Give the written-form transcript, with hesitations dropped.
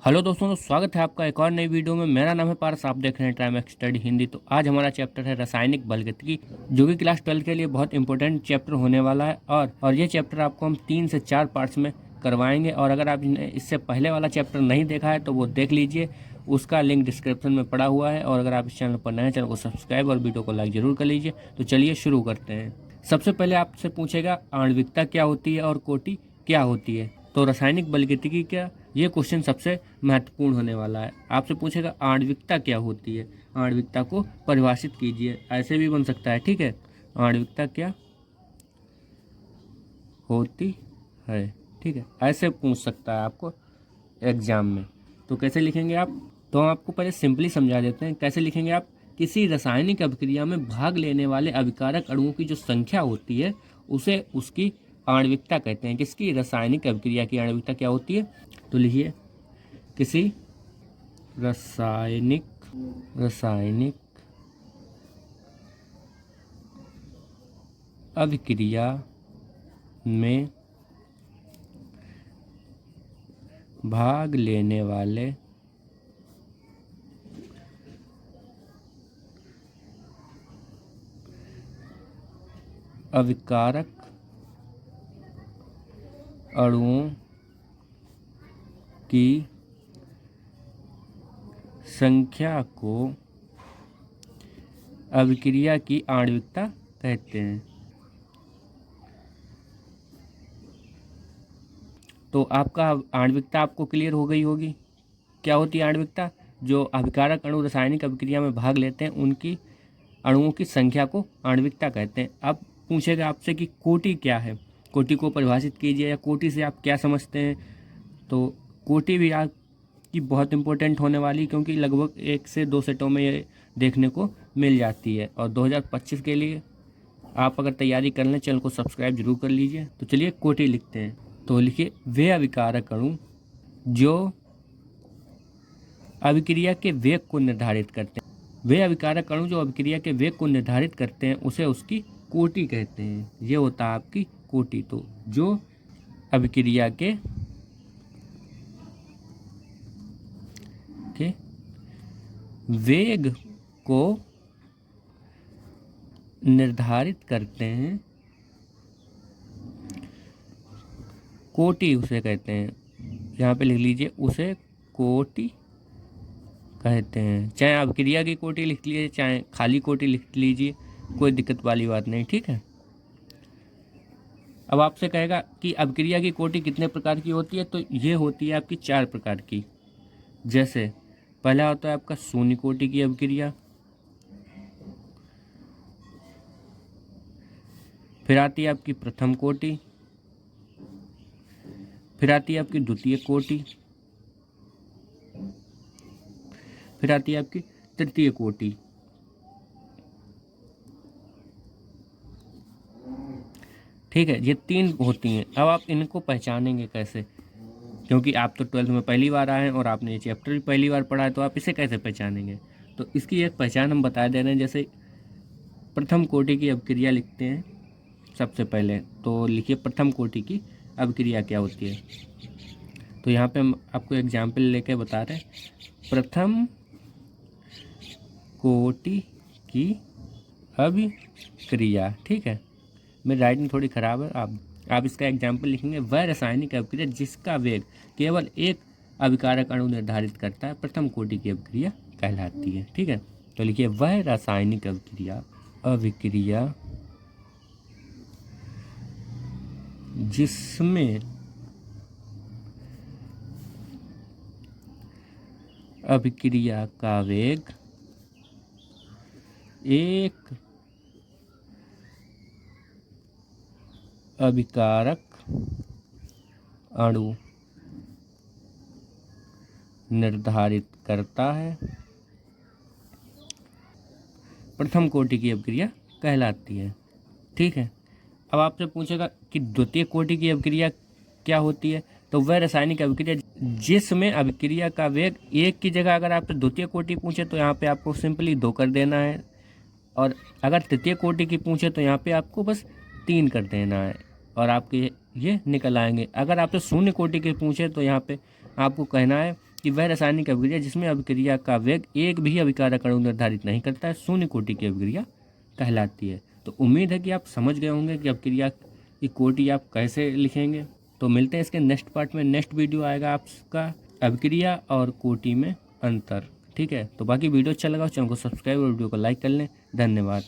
Hello दोस्तों, तो स्वागत है आपका एक और नई वीडियो में। मेरा नाम है पारस, आप देख रहे हैं टाइम स्टडी हिंदी। तो आज हमारा चैप्टर है रासायनिक बलगतिकी, जो कि क्लास 12 के लिए बहुत इंपॉर्टेंट चैप्टर होने वाला है। और ये चैप्टर आपको हम 3 से 4 पार्ट्स में करवाएंगे। और अगर आप इससे पहले वाला चैप्टर नहीं देखा है तो वो देख लीजिए, उसका लिंक डिस्क्रिप्शन में पड़ा हुआ है। और अगर आप इस चैनल पर नए, चैनल को सब्सक्राइब और वीडियो को लाइक जरूर कर लीजिए। तो चलिए शुरू करते हैं। सबसे पहले आपसे पूछेगा आणविकता क्या होती है और कोटि क्या होती है। तो रासायनिक बलगतिकी क्या, ये क्वेश्चन सबसे महत्वपूर्ण होने वाला है। आपसे पूछेगा आणविकता क्या होती है, आणविकता को परिभाषित कीजिए। ऐसे भी बन सकता है, ठीक है। आणविकता क्या होती है, ठीक है, ऐसे पूछ सकता है आपको एग्जाम में। तो कैसे लिखेंगे आप, तो हम आपको पहले सिंपली समझा देते हैं कैसे लिखेंगे आप। किसी रासायनिक अभिक्रिया में भाग लेने वाले अभिकारक अणुओं की जो संख्या होती है उसे उसकी आणविकता कहते हैं। किसकी, रासायनिक अभिक्रिया की आणविकता क्या होती है। तो लिखिए, किसी रासायनिक अभिक्रिया में भाग लेने वाले अभिकारक अणुओं की संख्या को अभिक्रिया की आणविकता कहते हैं। तो आपका आणविकता आपको क्लियर हो गई होगी। क्या होती है आणविकता, जो अभिकारक अणु रासायनिक अभिक्रिया में भाग लेते हैं उनकी अणुओं की संख्या को आणविकता कहते हैं। अब पूछेगा आपसे कि कोटि क्या है, कोटि को परिभाषित कीजिए, या कोटि से आप क्या समझते हैं। तो कोटि भी आपकी बहुत इंपॉर्टेंट होने वाली, क्योंकि लगभग 1 से 2 सेटों में ये देखने को मिल जाती है। और 2025 के लिए आप अगर तैयारी कर लें, चैनल को सब्सक्राइब जरूर कर लीजिए। तो चलिए कोटि लिखते हैं। तो लिखिए, वे अभिकारक अणु जो अभिक्रिया के वेग को निर्धारित करते हैं, वे अभिकारक अणु जो अभिक्रिया के वेग को निर्धारित करते हैं उसे उसकी कोटि कहते हैं। ये होता है आपकी कोटि। तो जो अभिक्रिया के वेग को निर्धारित करते हैं, कोटि उसे कहते हैं। यहाँ पे लिख लीजिए, उसे कोटि कहते हैं। चाहे अभिक्रिया की कोटि लिख लीजिए, चाहे खाली कोटि लिख लीजिए, कोई दिक्कत वाली बात नहीं, ठीक है। अब आपसे कहेगा कि अभिक्रिया की कोटि कितने प्रकार की होती है। तो ये होती है आपकी 4 प्रकार की। जैसे पहला होता है आपका शून्य कोटि की अभिक्रिया, फिर आती है आपकी प्रथम कोटि, फिर आती है आपकी द्वितीय कोटि, फिर आती है आपकी तृतीय कोटि। ठीक है, ये 3 होती हैं। अब आप इनको पहचानेंगे कैसे, क्योंकि आप तो 12th में पहली बार आए हैं और आपने ये चैप्टर भी पहली बार पढ़ा है, तो आप इसे कैसे पहचानेंगे। तो इसकी एक पहचान हम बता दे रहे हैं। जैसे प्रथम कोटि की अभिक्रिया लिखते हैं सबसे पहले। तो लिखिए, प्रथम कोटि की अभिक्रिया क्या होती है। तो यहाँ पे हम आपको एग्जाम्पल लेके बता रहे हैं, प्रथम कोटि की अभिक्रिया। ठीक है, मेरी राइटिंग थोड़ी ख़राब है। आप इसका एग्जाम्पल लिखेंगे, वह रासायनिक अभिक्रिया जिसका वेग केवल एक अभिकारक अणु निर्धारित करता है, प्रथम कोटि की अभिक्रिया कहलाती है। ठीक है, तो लिखिए, वह रासायनिक अभिक्रिया जिसमें अभिक्रिया का वेग एक अभिकारक अणु निर्धारित करता है, प्रथम कोटि की अभिक्रिया कहलाती है। ठीक है, अब आपसे पूछेगा कि द्वितीय कोटि की अभिक्रिया क्या होती है। तो वह रासायनिक अभिक्रिया जिसमें अभिक्रिया का वेग एक की जगह अगर आपसे द्वितीय कोटि पूछे तो यहाँ पे आपको सिंपली 2 कर देना है, और अगर तृतीय कोटि की पूछे तो यहाँ पे आपको बस 3 कर देना है, और आपके ये निकल आएंगे। अगर आपसे शून्य कोटि के पूछे तो यहाँ पे आपको कहना है कि वह रासायनिक अभिक्रिया जिसमें अभिक्रिया का वेग एक भी अभिकारक अणु निर्धारित नहीं करता है शून्य कोटि की अभिक्रिया कहलाती है। तो उम्मीद है कि आप समझ गए होंगे कि अभिक्रिया की कोटि आप कैसे लिखेंगे। तो मिलते हैं इसके नेक्स्ट पार्ट में। नेक्स्ट वीडियो आएगा आपका अभिक्रिया और कोटि में अंतर। ठीक है, तो बाकी वीडियो अच्छा लगा चैनल को सब्सक्राइब और वीडियो को लाइक कर लें। धन्यवाद।